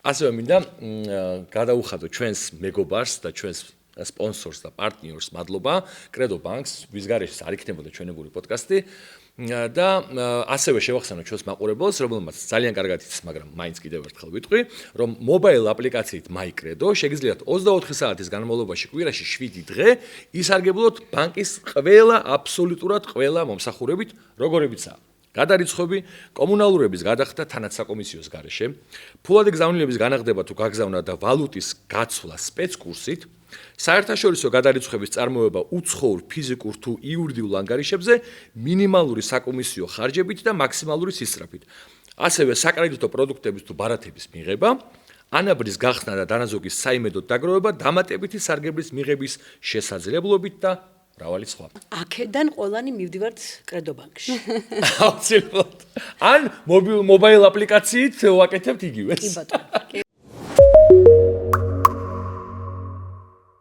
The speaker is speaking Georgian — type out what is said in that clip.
ასევე მინდა გადაუხადო ჩვენს მეგობარს და ჩვენს სპონსორს და პარტნიორს მადლობა კრედო ბანკს, ვის გარეშე არ იქნებოდა ჩვენებური პოდკასტი და ასევე შევახსენო ჩვენს მაყურებელს, რომელმაც ძალიან კარგად იცის, მაგრამ მაინც კიდევ ერთხელ ვიტყვი, რომ მობაილ აპლიკაციით MyCredo შეგიძლიათ 24 საათის განმავლობაში კვირაში 7 დღე ისარგებლოთ ბანკის ყველა, აბსოლუტურად ყველა მომსახურებით, როგორებიცაა გადარიცხვები, კომუნალურების გადახდა თანაც საკომისიოს გარეშე, ფულადი გზავნილების განაღდება თუ გაგზავნა და ვალუტის გაცვლა სპეცკურსით, საერთაშორისო გადარიცხვების წარმოება უცხოურ ფიზიკურ თუ იურიდიულ ანგარიშებზე მინიმალური საკომისიო ხარჯებით და მაქსიმალური სისწრაფით. ასევე საკრედიტო პროდუქტების თუ ბარათების მიღება, ანაბრის გახსნა და დანაზოგის საიმედოდ დაგროვება დამატებითი სარგებლის მიღების შესაძლებლობით და მრავალი სხვა. აქედან ყველანი მივდივართ კრედო ბანკში. აუცილებლად. ან მობაილ აპლიკაციით ვაკეთებთ იგივეს. კი ბატონო. კი.